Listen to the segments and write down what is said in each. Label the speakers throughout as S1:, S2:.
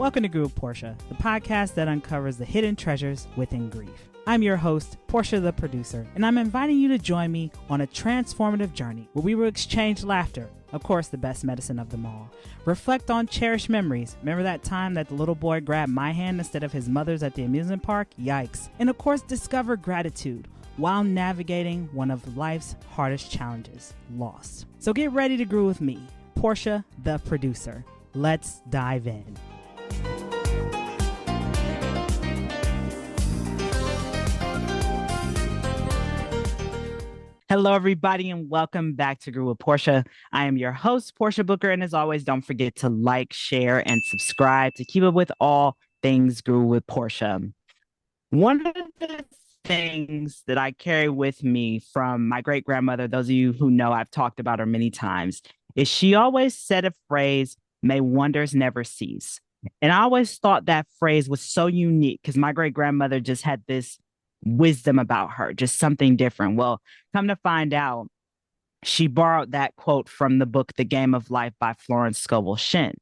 S1: Welcome to Grew with Portia, the podcast that uncovers the hidden treasures within grief. I'm your host, Portia the producer, and I'm inviting you to join me on a transformative journey where we will exchange laughter, of course the best medicine of them all. Reflect on cherished memories. Remember that time that the little boy grabbed my hand instead of his mother's at the amusement park? Yikes. And of course, discover gratitude while navigating one of life's hardest challenges, loss. So get ready to grow with me, Portia the producer. Let's dive in. Hello, everybody, and welcome back to Grew with Portia. I am your host, Portia Booker, and as always, don't forget to like, share, and subscribe to keep up with all things Grew with Portia. One of the things that I carry with me from my great-grandmother, those of you who know I've talked about her many times, is she always said a phrase, "May wonders never cease." And I always thought that phrase was so unique because my great-grandmother just had this wisdom about her, just something different. Well, come to find out, she borrowed that quote from the book, The Game of Life by Florence Scovel Shinn.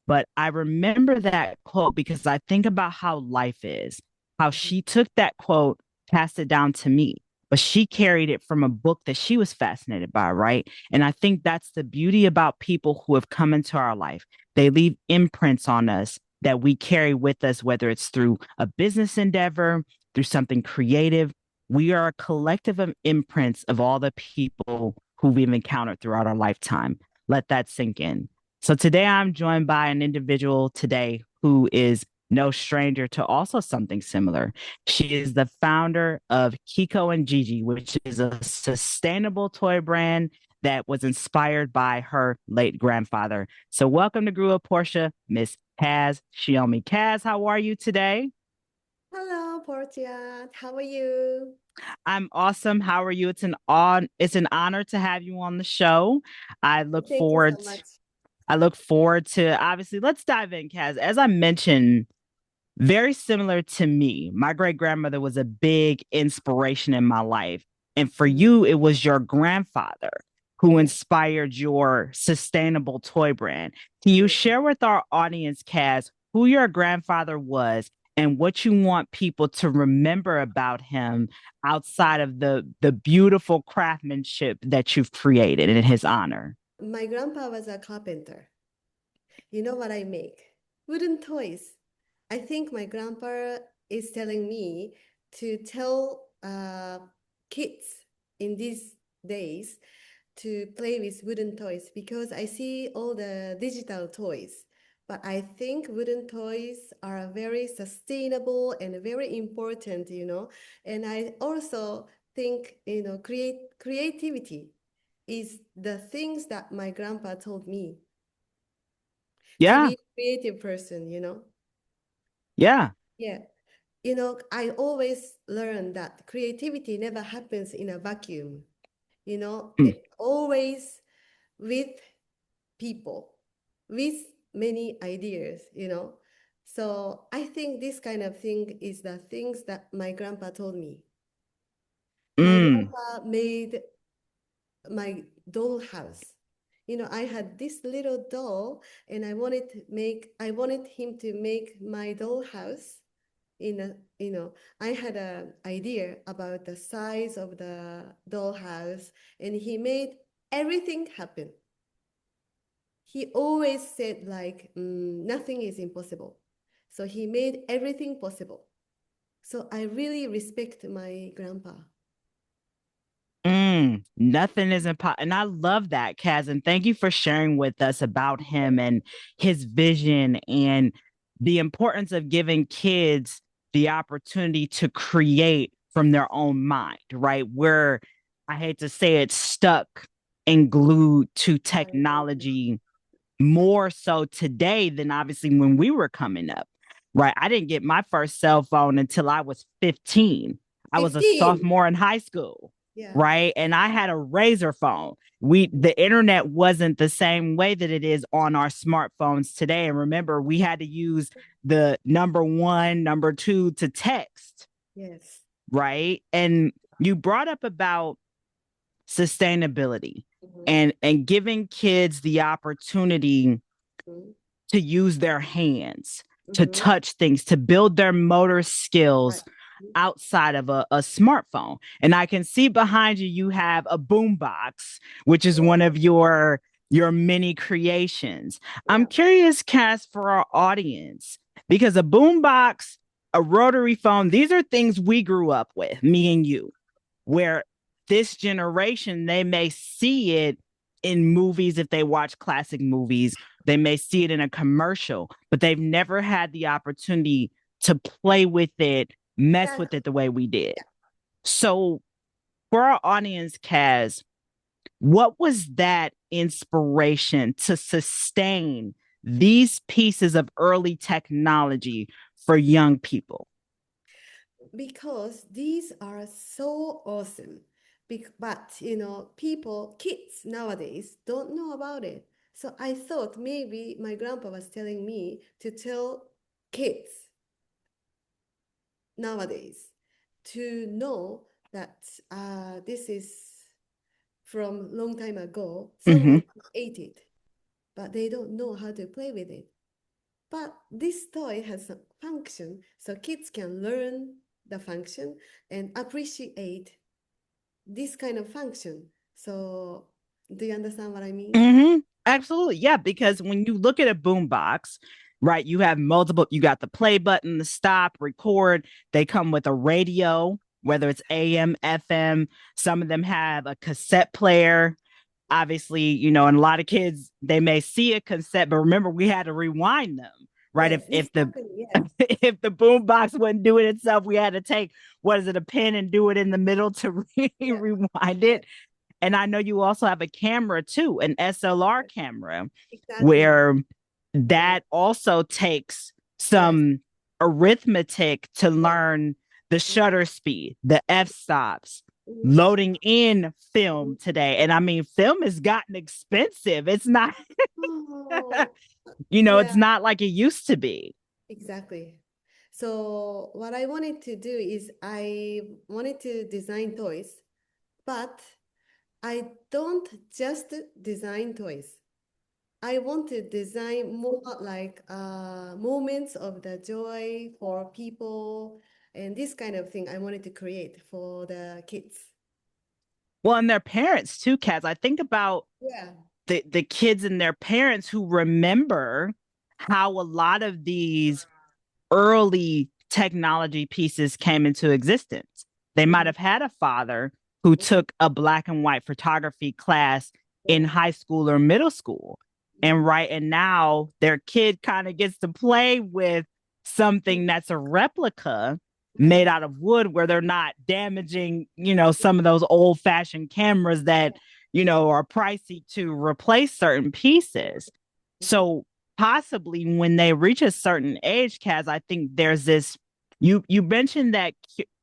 S1: But I remember that quote because I think about how life is, how she took that quote, passed it down to me, but she carried it from a book that she was fascinated by, right? And I think that's the beauty about people who have come into our life. They leave imprints on us that we carry with us, whether it's through a business endeavor, through something creative. We are a collective of imprints of all the people who we've encountered throughout our lifetime. Let that sink in. So today I'm joined by an individual today who is no stranger to also something similar. She is the founder of Kiko and Gigi, which is a sustainable toy brand that was inspired by her late grandfather. So welcome to Grew Up Portia, Miss Kaz Shiomi. Kaz, how are you today?
S2: Hello, Portia. How are you?
S1: I'm awesome. How are you? It's an honor to have you on the show. I look
S2: Thank you so
S1: forward
S2: much.
S1: I look forward to obviously let's dive in, Kaz. As I mentioned, very similar to me, my great grandmother was a big inspiration in my life. And for you, it was your grandfather who
S2: Yeah.
S1: inspired your sustainable toy brand. Can you
S2: Yeah.
S1: share with our audience, Kaz, who your grandfather was and what you want people to remember about him outside of the beautiful craftsmanship that you've created in his honor?
S2: My grandpa was a carpenter. You know what I make? Wooden toys. I think my grandpa is telling me to tell kids in these days to play with wooden toys because I see all the digital toys. But I think wooden toys are very sustainable and very important, And I also think, creativity is the things that my grandpa told me to
S1: Yeah,
S2: be a creative person.
S1: yeah.
S2: Yeah. I always learn that creativity never happens in a vacuum.
S1: Mm,
S2: It always with people, with many ideas. So I think this kind of thing is the things that my grandpa told me. My
S1: mm.
S2: grandpa made my doll house. I had this little doll and I wanted him to make my doll house in a, I had an idea about the size of the dollhouse and he made everything happen. He always said like, nothing is impossible. So he made everything possible. So I really respect my grandpa.
S1: Nothing is impossible. And I love that, Kaz. And thank you for sharing with us about him and his vision and the importance of giving kids the opportunity to create from their own mind, right? Where I hate to say it, stuck and glued to
S2: I know.
S1: technology more so today than obviously when we were coming up, right? I didn't get my first cell phone until I was 15. I was a
S2: 15.
S1: sophomore in high school,
S2: Yeah.
S1: right? And I had a razor phone. The internet wasn't the same way that it is on our smartphones today. And remember, we had to use the number one, number two to text,
S2: Yes.
S1: right? And you brought up about sustainability
S2: Mhm.
S1: and giving kids the opportunity
S2: Mhm.
S1: to use their hands, to
S2: Mm-hmm.
S1: touch things, to build their motor
S2: Right.
S1: skills outside of a smartphone. And I can see behind you, you have a boombox, which is one
S2: Yeah.
S1: of your many creations. I'm
S2: Yeah.
S1: curious, Cass, for our audience, because a boombox, a rotary phone, these are things we grew up with, me and you, where this generation, they may see it in movies if they watch classic movies, they may see it in a commercial, but they've never had the opportunity to play with it, mess with
S2: Exactly.
S1: it the way we did.
S2: Yeah.
S1: So, for our audience, Kaz, what was that inspiration to sustain these pieces of early technology for young people?
S2: Because these are so awesome. But, people, kids nowadays don't know about it. So I thought maybe my grandpa was telling me to tell kids nowadays to know that this is from long time ago.
S1: Mm-hmm.
S2: Someone ate it, but they don't know how to play with it. But this toy has a function, so kids can learn the function and appreciate this kind of function. So, do you understand what I mean?
S1: Mm-hmm. Absolutely. Yeah, because when you look at a boombox, right, you have multiple, you got the play button, the stop, record. They come with a radio, whether it's AM, FM. Some of them have a cassette player. Obviously, and a lot of kids, they may see a cassette, but remember, we had to rewind them. Right.
S2: Yes,
S1: If the
S2: exactly. Yes.
S1: if the boombox wouldn't do it itself, we had to take what is it, a pin and do it in the middle to
S2: Yes.
S1: rewind
S2: Yes.
S1: it. And I know you also have a camera too, an SLR camera,
S2: Exactly.
S1: where
S2: Yes.
S1: that also takes
S2: Yes.
S1: some arithmetic to
S2: Yes.
S1: learn the
S2: Mhm.
S1: shutter speed, the f stops,
S2: Mhm.
S1: loading in film
S2: Mhm.
S1: today. And I mean, film has gotten expensive. It's not,
S2: Oh,
S1: it's
S2: yeah,
S1: not like it used to be.
S2: exactly. So what I wanted to do is I wanted to design toys, but I don't just design toys. I want to design more like moments of the joy for people and this kind of thing I wanted to create for the kids.
S1: Well, and their parents too, Kaz. I think about
S2: Yeah.
S1: the kids and their parents who remember how a lot of these early technology pieces came into existence. They might
S2: Mhm.
S1: have had a father who
S2: Mhm.
S1: took a black and white photography class in
S2: Yeah.
S1: high school or middle school.
S2: Mhm.
S1: And now their kid kind of gets to play with something that's a replica made
S2: Yes.
S1: out of wood where they're not damaging, some of those old fashioned cameras that, are pricey to replace certain pieces.
S2: Mhm.
S1: So possibly when they reach a certain age, Kaz, I think there's this. You mentioned that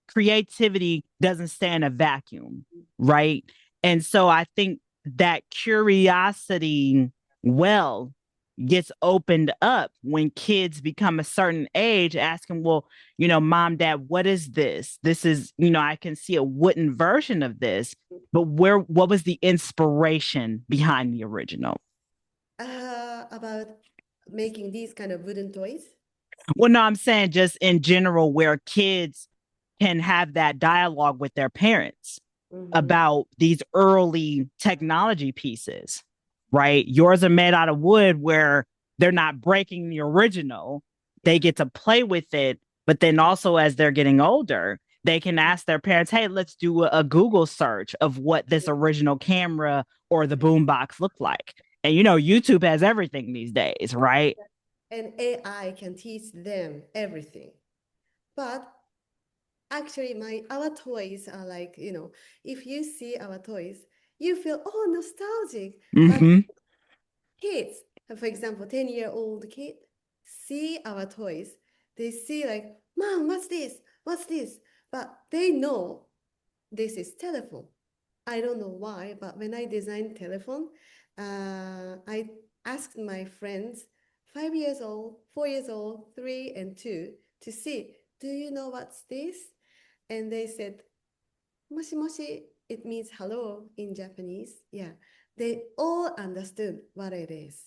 S1: creativity doesn't stay in a vacuum, right? And so I think that curiosity well gets opened up when kids become a certain age, asking, well, mom, dad, what is this? This is, I can see a wooden version of this, but what was the inspiration behind the original?
S2: About making these kind of wooden toys.
S1: Well, no, I'm saying just in general, where kids can have that dialogue with their parents
S2: Mm-hmm.
S1: about these early technology pieces, right? Yours are made out of wood where they're not breaking the original. They
S2: Yeah.
S1: get to play with it. But then also, as they're getting older, they can ask their parents, hey, let's do a Google search of what this original camera or the boombox looked like. And, YouTube has everything these days, right?
S2: And AI can teach them everything. But actually, our toys are like, if you see our toys, you feel, oh, nostalgic. But
S1: Mm-hmm.
S2: kids, for example, 10-year-old kid, see our toys. They see like, Mom, what's this? What's this? But they know this is telephone. I don't know why, but when I designed telephone, I asked my friends, 5 years old, 4 years old, 3 and 2, to see, do you know what's this? And they said, moshi moshi, it means hello in Japanese. Yeah, they all understood what it is.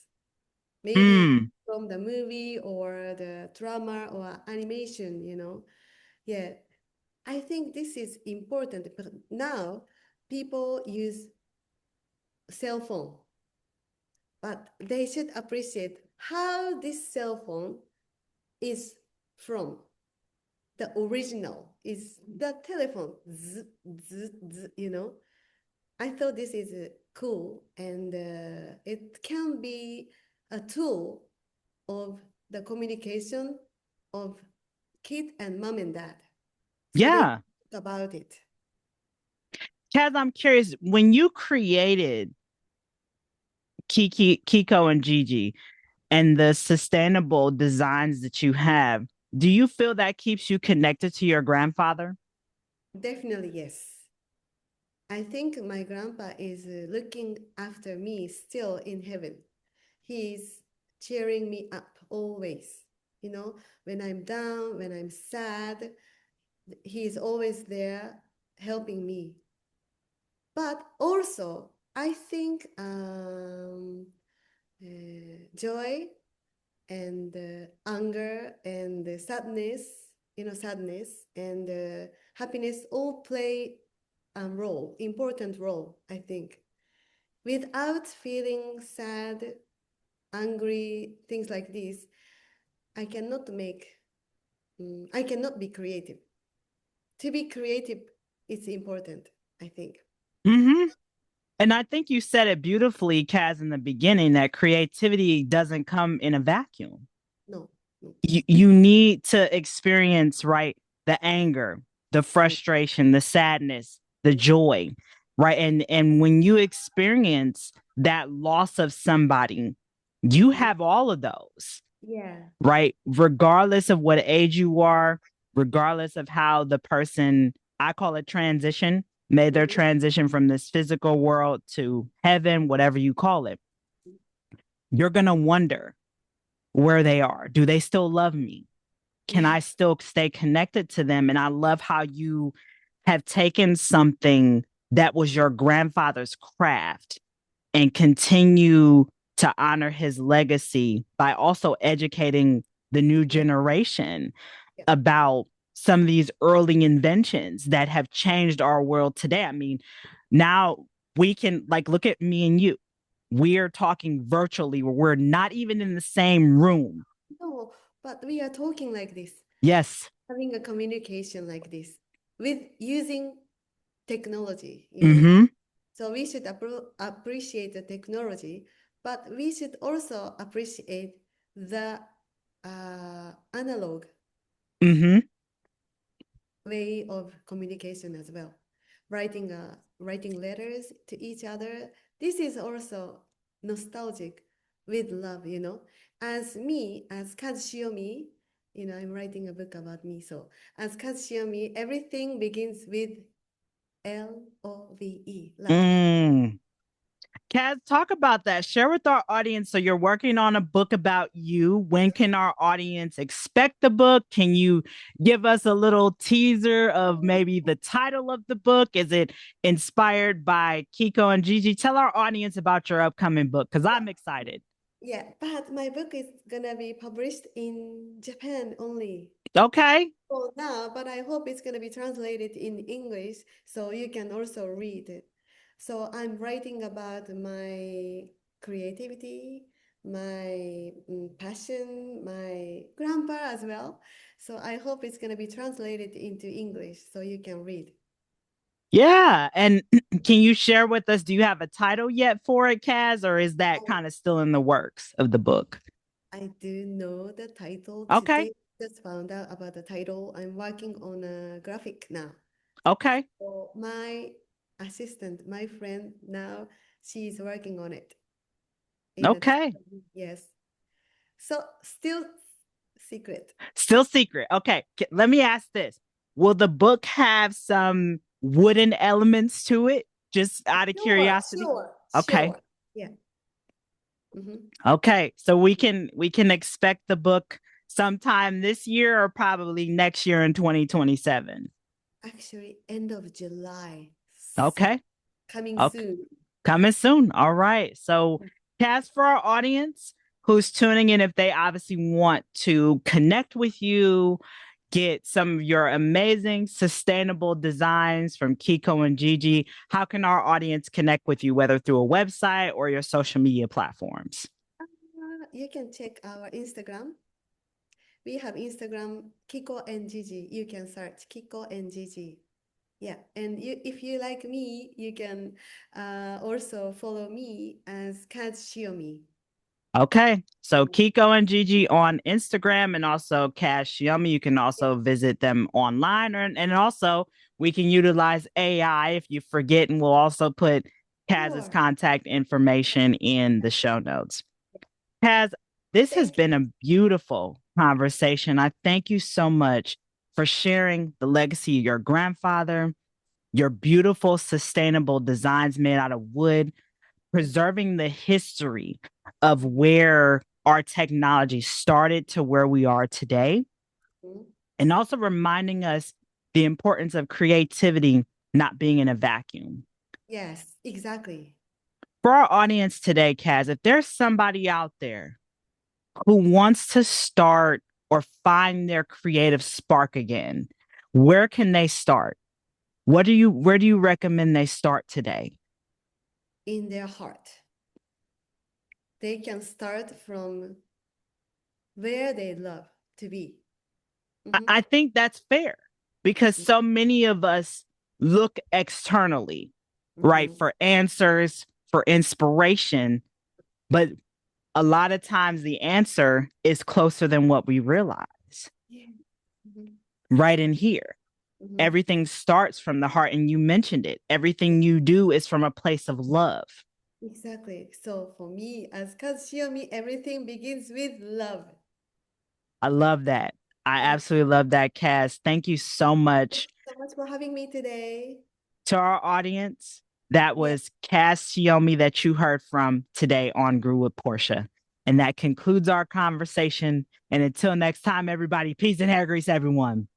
S2: Maybe
S1: Mm.
S2: from the movie or the drama or animation, Yeah, I think this is important. But now people use cell phone, but they should appreciate how this cell phone is from the original is the telephone. I thought this is cool, and it can be a tool of the communication of kid and mom and dad. So they
S1: Yeah.
S2: talk about it.
S1: Kaz, I'm curious, when you created Kiko and Gigi and the sustainable designs that you have, do you feel that keeps you connected to your grandfather?
S2: Definitely, yes. I think my grandpa is looking after me still in heaven. He's cheering me up always. When I'm down, when I'm sad, he's always there helping me. But also, I think joy and anger and sadness and happiness all play a role, important role, I think. Without feeling sad, angry, things like this, I cannot I cannot be creative. To be creative, it's important, I think.
S1: Mm-hmm. And I think you said it beautifully, Kaz, in the beginning, that creativity doesn't come in a vacuum.
S2: No, no,
S1: You need to experience, right, the anger, the
S2: mm,
S1: frustration, the sadness, the joy, right? And when you experience that loss of somebody, you
S2: mm,
S1: have all of those,
S2: yeah.
S1: right? Regardless of what age you are, regardless of how the person, I call it transition, made their
S2: Mhm.
S1: transition from this physical world to heaven, whatever you call it, you're going to wonder where they are. Do they still love me? Can
S2: Yeah,
S1: I still stay connected to them? And I love how you have taken something that was your grandfather's craft and continue to honor his legacy by also educating the new
S2: yeah,
S1: generation
S2: yeah.
S1: about some of these early inventions that have changed our world today. I mean, now we can like look at me and you. We're talking virtually where we're not even in the same room.
S2: No, but we are talking like this,
S1: Yes.
S2: having a communication like this with using technology.
S1: Mm-hmm.
S2: So we should appreciate the technology, but we should also appreciate the analog
S1: Mm-hmm.
S2: way of communication as well. Writing letters to each other. This is also nostalgic with love. As Kaz Shiomi, I'm writing a book about me. So as Kaz Shiomi, everything begins with love, love.
S1: Mm. Kaz, talk about that. Share with our audience. So you're working on a book about you. When can our audience expect the book? Can you give us a little teaser of maybe the title of the book? Is it inspired by Kiko and Gigi? Tell our audience about your upcoming book because I'm excited.
S2: Yeah, but my book is gonna be published in Japan only.
S1: Okay.
S2: For now, but I hope it's gonna be translated in English so you can also read it. So I'm writing about my creativity, my passion, my grandpa as well. So I hope it's gonna be translated into English so you can read.
S1: Yeah. And can you share with us? Do you have a title yet for it, Kaz, or is that kind of still in the works of the book?
S2: I do know the title
S1: Okay.
S2: today. Just found out about the title. I'm working on a graphic now.
S1: Okay.
S2: So my assistant, my friend now, she's working on it in a
S1: Okay.
S2: yes. So still secret.
S1: Still secret. Okay. Let me ask this. Will the book have some wooden elements to it? Just out of
S2: Sure,
S1: curiosity.
S2: sure,
S1: Okay.
S2: sure. Yeah. hmm
S1: Okay. So we can expect the book sometime this year or probably next year in 2027.
S2: Actually, end of July. So
S1: Okay.
S2: coming
S1: Okay.
S2: soon.
S1: Coming soon. All right. So, cast for our audience. who's tuning in, if they obviously want to connect with you, get some of your amazing sustainable designs from Kiko and Gigi, how can our audience connect with you, whether through a website or your social media platforms?
S2: You can check our Instagram. We have Instagram, Kiko and Gigi. You can search Kiko and Gigi. Yeah, and if you like me, you can also follow me as Kaz Shiomi.
S1: Okay. So Kiko and Gigi on Instagram and also Kaz Shiomi. You can
S2: Yeah,
S1: also visit them online and also we can utilize AI if you forget, and we'll also put Kaz's
S2: sure.
S1: contact information in the show notes. Kaz, this has
S2: Thank you.
S1: been a beautiful conversation. I thank you so much for sharing the legacy of your grandfather, your beautiful sustainable designs made out of wood, preserving the history of where our technology started to where we are today,
S2: Mhm.
S1: and also reminding us the importance of creativity not being in a vacuum.
S2: Yes, exactly.
S1: For our audience today, Kaz, if there's somebody out there who wants to start or find their creative spark again, where can they start? Where do you recommend they start today?
S2: In their heart. They can start from where they love to be. Hmm.
S1: I think that's fair because so many of us look externally, right,
S2: Hmm.
S1: for answers, for inspiration, but a lot of times the answer is closer than what we realize,
S2: Yeah. Hmm.
S1: right in here.
S2: Hmm.
S1: Everything starts from the heart, and you mentioned it. Everything you do is from a place of love.
S2: Exactly. So for me, as Kaz Shiomi, everything begins with love.
S1: I love that. I
S2: Yeah.
S1: absolutely love that, Cass. Thank you so
S2: Thank
S1: much.
S2: you so much for having me today.
S1: To our audience, that
S2: Yeah.
S1: was Kaz Shiomi that you heard from today on Grew with Portia. And that concludes our conversation. And until next time, everybody, peace and hair grease, everyone.